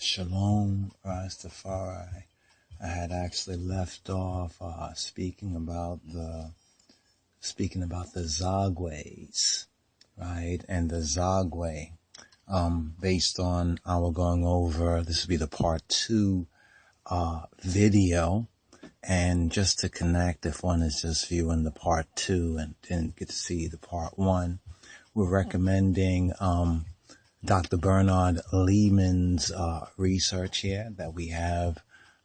Shalom, Rastafari. I had actually left off speaking about the Zagways, right? And the Zagwe, based on our going over, this will be the part 2 video. And just to connect, if one is just viewing the part 2 and didn't get to see the part 1, we're recommending Dr. Bernard Lehman's research here that we have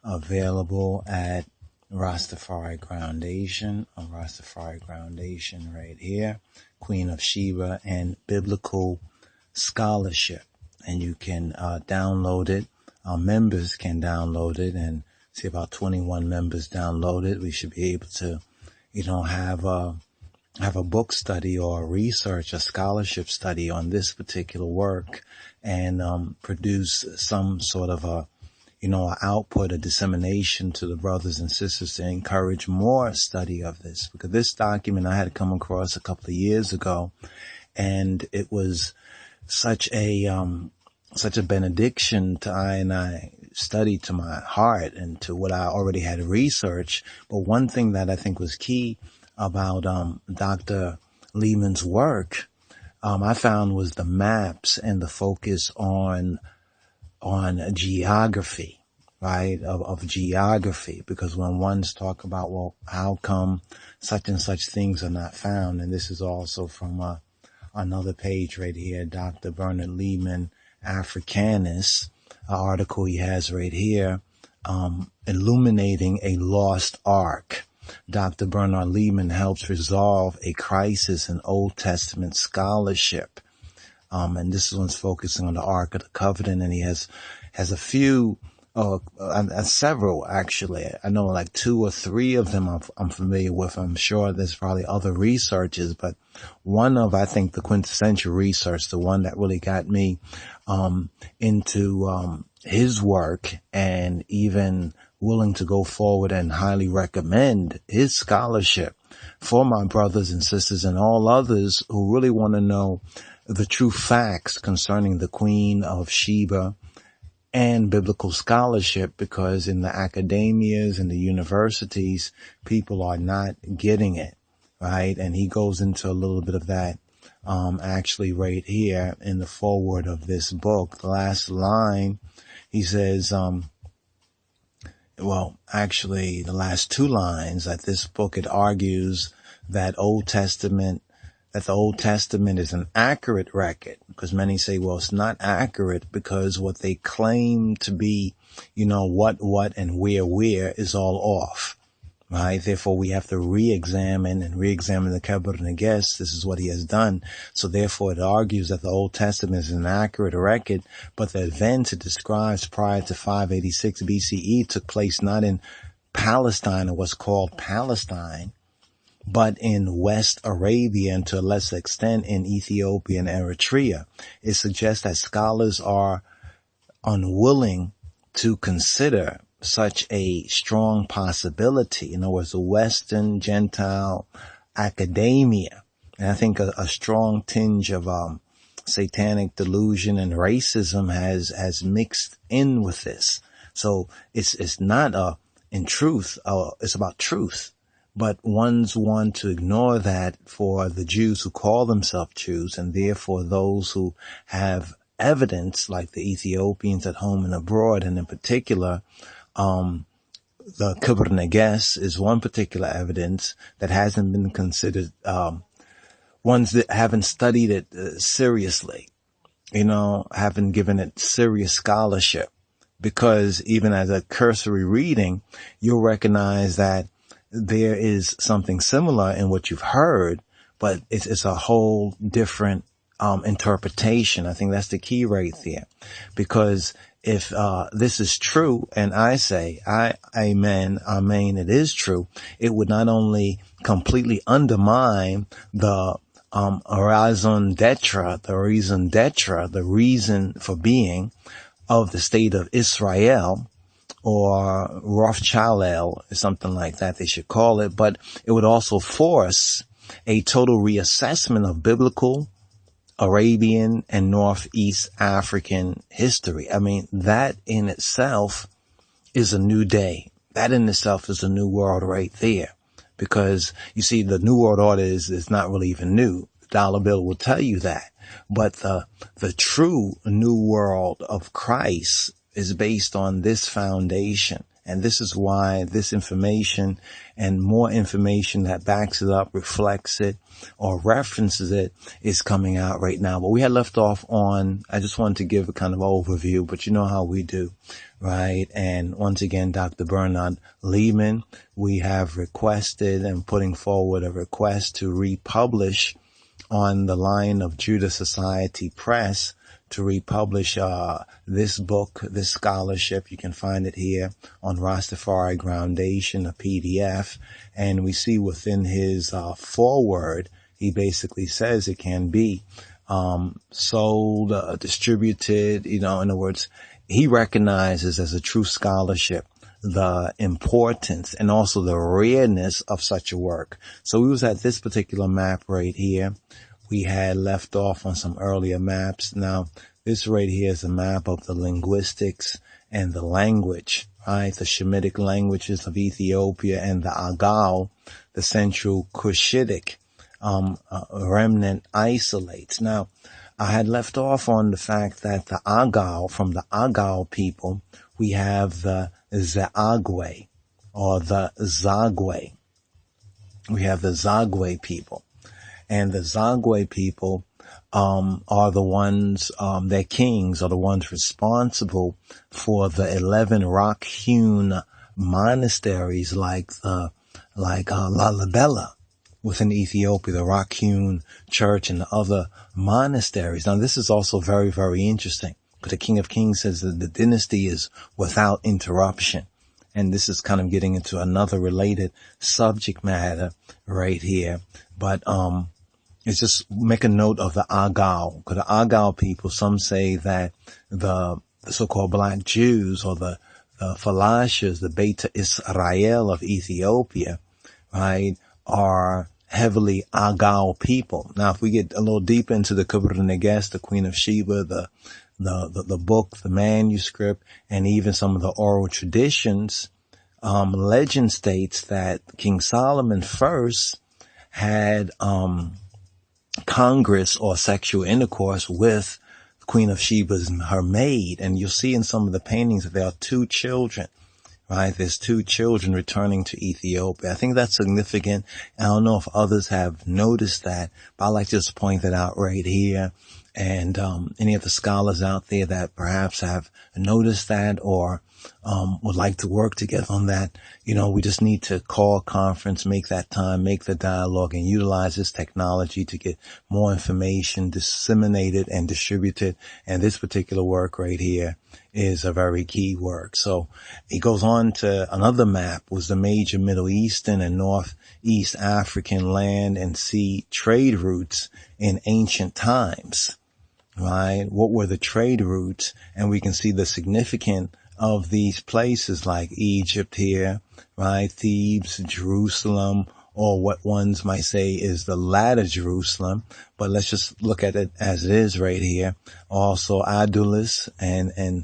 available at Rastafari Groundation, on Rastafari Groundation right here, Queen of Sheba and Biblical Scholarship. And you can download it. Our members can download it, and see about 21 members download it. We should be able to, have a book study or a research, a scholarship study on this particular work, and produce some sort of a output, a dissemination to the brothers and sisters to encourage more study of this. Because this document I had come across a couple of years ago, and it was such a benediction to I study, to my heart and to what I already had researched. But one thing that I think was key about Dr. Lehman's work, I found, was the maps and the focus on geography, right, of geography. Because when one's talk about, well, how come such and such things are not found, and this is also from another page right here, Dr. Bernard Lehman, Africanus, an article he has right here, illuminating a lost ark. Dr. Bernard Lehman helps resolve a crisis in Old Testament scholarship. And this one's focusing on the Ark of the Covenant, and he has a few, several actually. I know like 2 or 3 of them I'm familiar with. I'm sure there's probably other researches, but one of, I think, the quintessential research, the one that really got me into his work, and even willing to go forward and highly recommend his scholarship for my brothers and sisters and all others who really want to know the true facts concerning the Queen of Sheba and biblical scholarship, because in the academias and the universities, people are not getting it, right? And he goes into a little bit of that actually right here in the foreword of this book. The last line, he says, well, actually, the last 2 lines that this book, it argues that the Old Testament is an accurate record, because many say, well, it's not accurate because what they claim to be, what, and where is all off, right? Therefore, we have to re-examine the Kebra and Nagast. This is what he has done. So therefore, it argues that the Old Testament is an accurate record, but the events it describes prior to 586 BCE took place not in Palestine, or what's called Palestine, but in West Arabia, and to a lesser extent in Ethiopia and Eritrea. It suggests that scholars are unwilling to consider such a strong possibility. In other words, a Western Gentile academia. And I think a strong tinge of satanic delusion and racism has mixed in with this. So it's not in truth, it's about truth. But ones want to ignore that for the Jews who call themselves Jews, and therefore those who have evidence, like the Ethiopians at home and abroad, and in particular, the Kebra Nagast is one particular evidence that hasn't been considered, ones that haven't studied it seriously, haven't given it serious scholarship, because even as a cursory reading, you'll recognize that there is something similar in what you've heard, but it's a whole different interpretation. I think that's the key right there, because if this is true, and I say, amen, it is true, it would not only completely undermine the raison d'etre, the reason for being of the state of Israel, or Rothschild, something like that they should call it, but it would also force a total reassessment of biblical Arabian and Northeast African history. I mean, that in itself is a new day. That in itself is a new world right there. Because you see, the New World Order is not really even new. The dollar bill will tell you that. But the true New World of Christ is based on this foundation. And this is why this information and more information that backs it up, reflects it, or references it is coming out right now. But we had left off on, I just wanted to give a kind of overview, but you know how we do, right? And once again, Dr. Bernard Lehman, we have requested and putting forward a request to republish on the line of Judah Society Press to republish this book, this scholarship. You can find it here on Rastafari Groundation, a PDF. And we see within his foreword, he basically says it can be sold, distributed. You know, in other words, he recognizes as a true scholarship the importance and also the rareness of such a work. So we was at this particular map right here. We had left off on some earlier maps. Now, this right here is a map of the linguistics and the language, right? The Shemitic languages of Ethiopia and the Agal, the Central Cushitic remnant isolates. Now, I had left off on the fact that the Agal, from the Agal people, we have the Zagwe or the Zagwe. We have the Zagwe people. And the Zagwe people are the ones, their kings are the ones responsible for the 11 rock-hewn monasteries like Lalibela within Ethiopia, the rock-hewn church and the other monasteries. Now, this is also very, very interesting, because the King of Kings says that the dynasty is without interruption. And this is kind of getting into another related subject matter right here. But it's just make a note of the Agal, because the Agal people, some say that the so-called black Jews or the Falashas, the Beta Israel of Ethiopia, right, are heavily Agal people. Now, if we get a little deeper into the Kebra Nagast, the Queen of Sheba, the book, the manuscript, and even some of the oral traditions, legend states that King Solomon first had congress or sexual intercourse with Queen of Sheba's, her maid. And you'll see in some of the paintings that there are two children, right? There's two children returning to Ethiopia. I think that's significant. I don't know if others have noticed that, but I like to just point that out right here. And any of the scholars out there that perhaps have noticed that or would like to work together on that, you know, we just need to call a conference, make that time, make the dialogue, and utilize this technology to get more information disseminated and distributed. And this particular work right here is a very key work. So he goes on to another map, was the major Middle Eastern and Northeast African land and sea trade routes in ancient times. Right? What were the trade routes? And we can see the significance of these places like Egypt here, right? Thebes, Jerusalem, or what ones might say is the latter Jerusalem. But let's just look at it as it is right here. Also Adulis and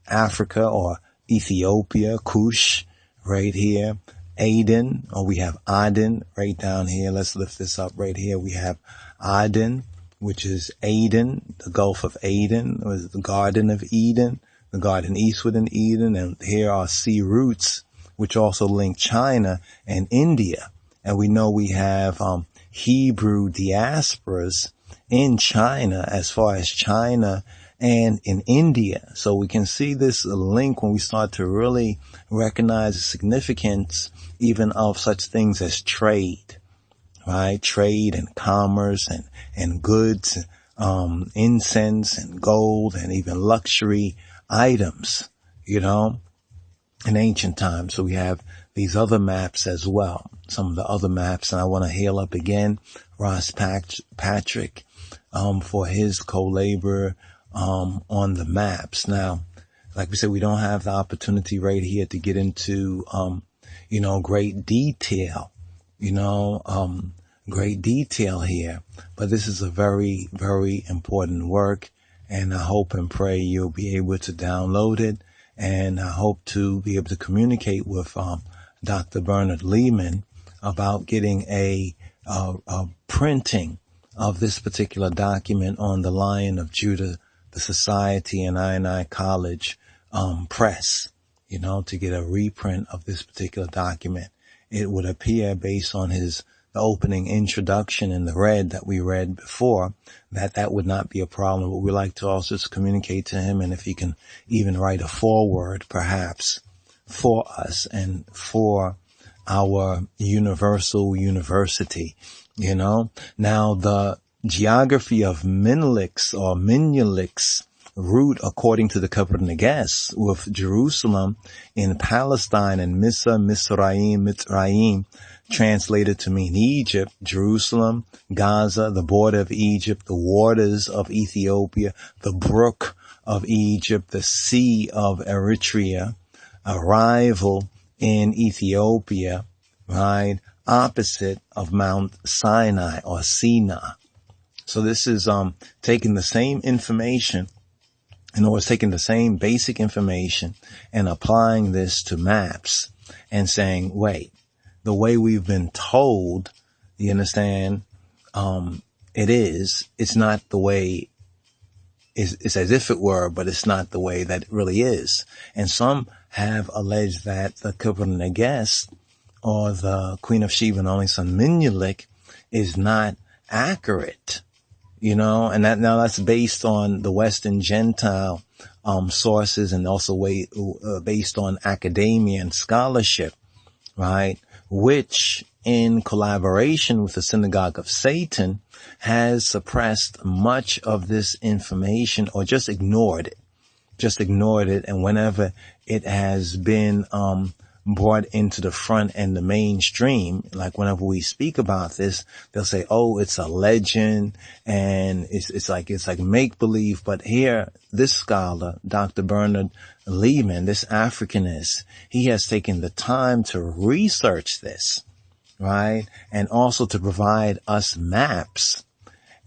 Africa or Ethiopia, Kush right here. Aden, or we have Aden right down here. Let's lift this up right here. We have Aden, which is Aden, the Gulf of Aden, or the Garden of Eden, the garden eastward in Eden. And here are sea routes, which also link China and India. And we know we have Hebrew diasporas in China, as far as China and in India. So we can see this link when we start to really recognize the significance even of such things as trade. Right? Trade and commerce and goods, incense and gold and even luxury items, you know, in ancient times. So we have these other maps as well, some of the other maps. And I want to hail up again Ross Patrick, for his co-labor, on the maps. Now, like we said, we don't have the opportunity right here to get into, great detail, great detail here. But this is a very, very important work, and I hope and pray you'll be able to download it, and I hope to be able to communicate with Dr. Bernard Lehman about getting a printing of this particular document on the Lion of Judah, the Society, and I College press, to get a reprint of this particular document. It would appear, based on the opening introduction in the red that we read before, that would not be a problem. But we like to also just communicate to him, and if he can even write a foreword, perhaps, for us and for our universal university, Now, the geography of Menelik's or Menelik's route, according to the Kebra Nagast, with Jerusalem in Palestine and Mitzrayim, translated to mean Egypt, Jerusalem, Gaza, the border of Egypt, the waters of Ethiopia, the brook of Egypt, the sea of Eritrea, arrival in Ethiopia, right, opposite of Mount Sinai or Sinai. So this is taking the same information, it's taking the same basic information and applying this to maps and saying, wait, the way we've been told, you understand, it's not the way, it's as if it were, but it's not the way that it really is. And some have alleged that the Kebra Nagast, or the Queen of Sheba and only son Menelik, is not accurate, and that's based on the Western Gentile sources, and also based on academia and scholarship, right? Which, in collaboration with the Synagogue of Satan, has suppressed much of this information, or just ignored it. And whenever it has been brought into the front and the mainstream, like whenever we speak about this, they'll say, oh, it's a legend, and it's like make-believe. But here, this scholar, Dr. Bernard Lehman, this Africanist, he has taken the time to research this, right? And also to provide us maps.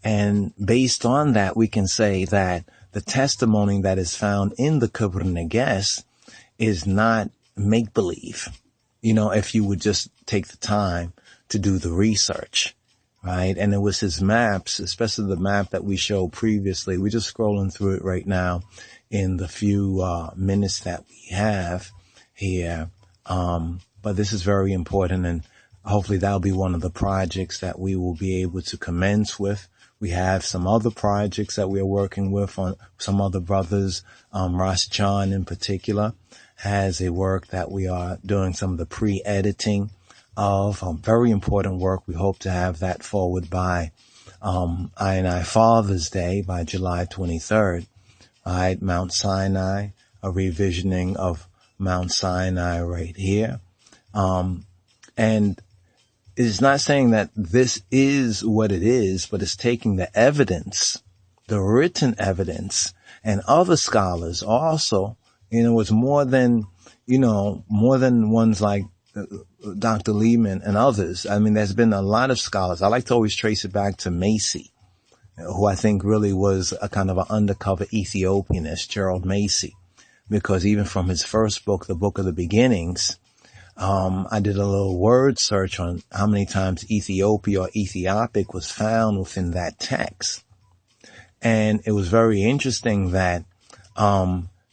And based on that, we can say that the testimony that is found in the Kebra Nagast is not make-believe, if you would just take the time to do the research, right? And it was his maps, especially the map that we showed previously. We're just scrolling through it right now in the few minutes that we have here. But this is very important, and hopefully that'll be one of the projects that we will be able to commence with. We have some other projects that we are working with on some other brothers. Ross John in particular has a work that we are doing some of the pre-editing of. Very important work. We hope to have that forward by I Father's Day, by July 23rd. Right, Mount Sinai, a revisioning of Mount Sinai right here. And it's not saying that this is what it is, but it's taking the evidence, the written evidence, and other scholars also. It's more than ones like Dr. Lehman and others. I mean, there's been a lot of scholars. I like to always trace it back to Macy, who I think really was a kind of an undercover Ethiopianist, Gerald Macy, because even from his first book, the Book of the Beginnings, I did a little word search on how many times Ethiopia or Ethiopic was found within that text. And it was very interesting that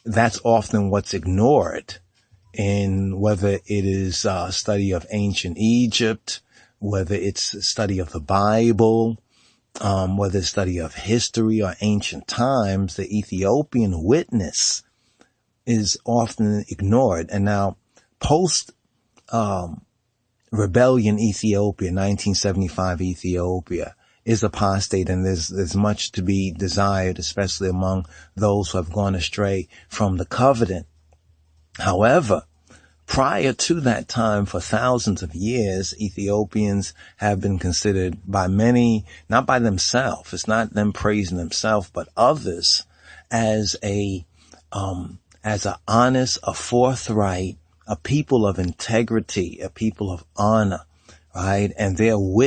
that's often what's ignored in whether it is a study of ancient Egypt, whether it's a study of the Bible, whether it's study of history or ancient times. The Ethiopian witness is often ignored. And now post rebellion Ethiopia, 1975 Ethiopia, is apostate, and there's much to be desired, especially among those who have gone astray from the covenant. However, prior to that time, for thousands of years, Ethiopians have been considered by many, not by themselves, it's not them praising themselves, but others, as a honest, a forthright, a people of integrity, a people of honor, right? And their wit